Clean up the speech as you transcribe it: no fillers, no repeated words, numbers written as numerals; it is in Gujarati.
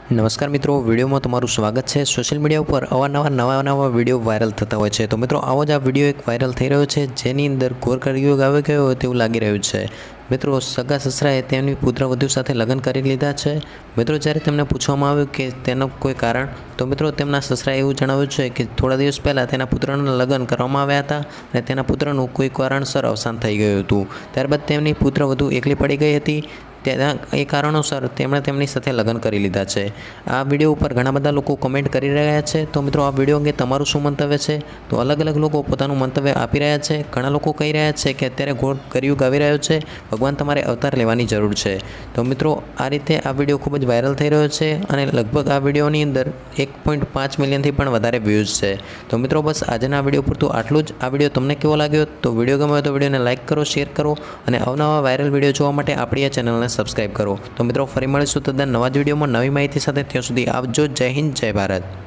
નમસ્કાર મિત્રો, વિડીયોમાં તમારું સ્વાગત છે। સોશિયલ મીડિયા ઉપર અવારનવાર નવા વિડીયો વાયરલ થતા હોય છે। તો મિત્રો આવો જ આ વિડીયો એક વાયરલ થઈ રહ્યો છે, જેની અંદર ઘોર કળિયુગ આવી ગયો હોય તેવું લાગી રહ્યું છે। મિત્રો સગા સસરાએ તેમની પુત્રવધુ સાથે લગ્ન કરી લીધા છે। મિત્રો જ્યારે તેમને પૂછવામાં આવ્યું કે તેનું કોઈ કારણ, તો મિત્રો તેમના સસરાએ એવું જણાવ્યું છે કે થોડા દિવસ પહેલાં તેના પુત્રના લગ્ન કરવામાં આવ્યા હતા અને તેના પુત્રનું કોઈ કારણસર અવસાન થઈ ગયું હતું। ત્યારબાદ તેમની પુત્રવધુ એકલી પડી ગઈ હતી। એ કારણોસર તેમણે તેમની સાથે લગ્ન કરી લીધા છે। આ વિડીયો ઉપર ઘણા બધા લોકો કમેન્ટ કરી રહ્યા છે। તો મિત્રો આ વિડીયો અંગે તમારું શું મંતવ્ય છે? તો અલગ અલગ લોકો પોતાનું મંતવ્ય આપી રહ્યા છે। ઘણા લોકો કહી રહ્યા છે કે અત્યારે ઘોર કળિયુગ આવી રહ્યો છે, ભગવાન તમારે અવતાર લેવાની જરૂર છે। તો મિત્રો આ રીતે આ વિડીયો ખૂબ જ વાયરલ થઈ રહ્યો છે અને લગભગ આ વિડીયોની અંદર 1.5 મિલિયનથી પણ વધારે વ્યૂઝ છે। તો મિત્રો બસ આજના વિડીયો પૂરતું આટલું જ। આ વિડીયો તમને કેવો લાગ્યો? તો વિડીયો ગમ્યો તો વિડીયોને લાઇક કરો, શેર કરો અને અવનવા વાયરલ વિડીયો જોવા માટે આપણી આ ચેનલને સબસ્ક્રાઇબ કરો। તો મિત્રો ફરી મળીશું તદ્દન નવા જ વિડીયોમાં નવી માહિતી સાથે। ત્યાં સુધી આવજો। જય હિન્દ, જય ભારત।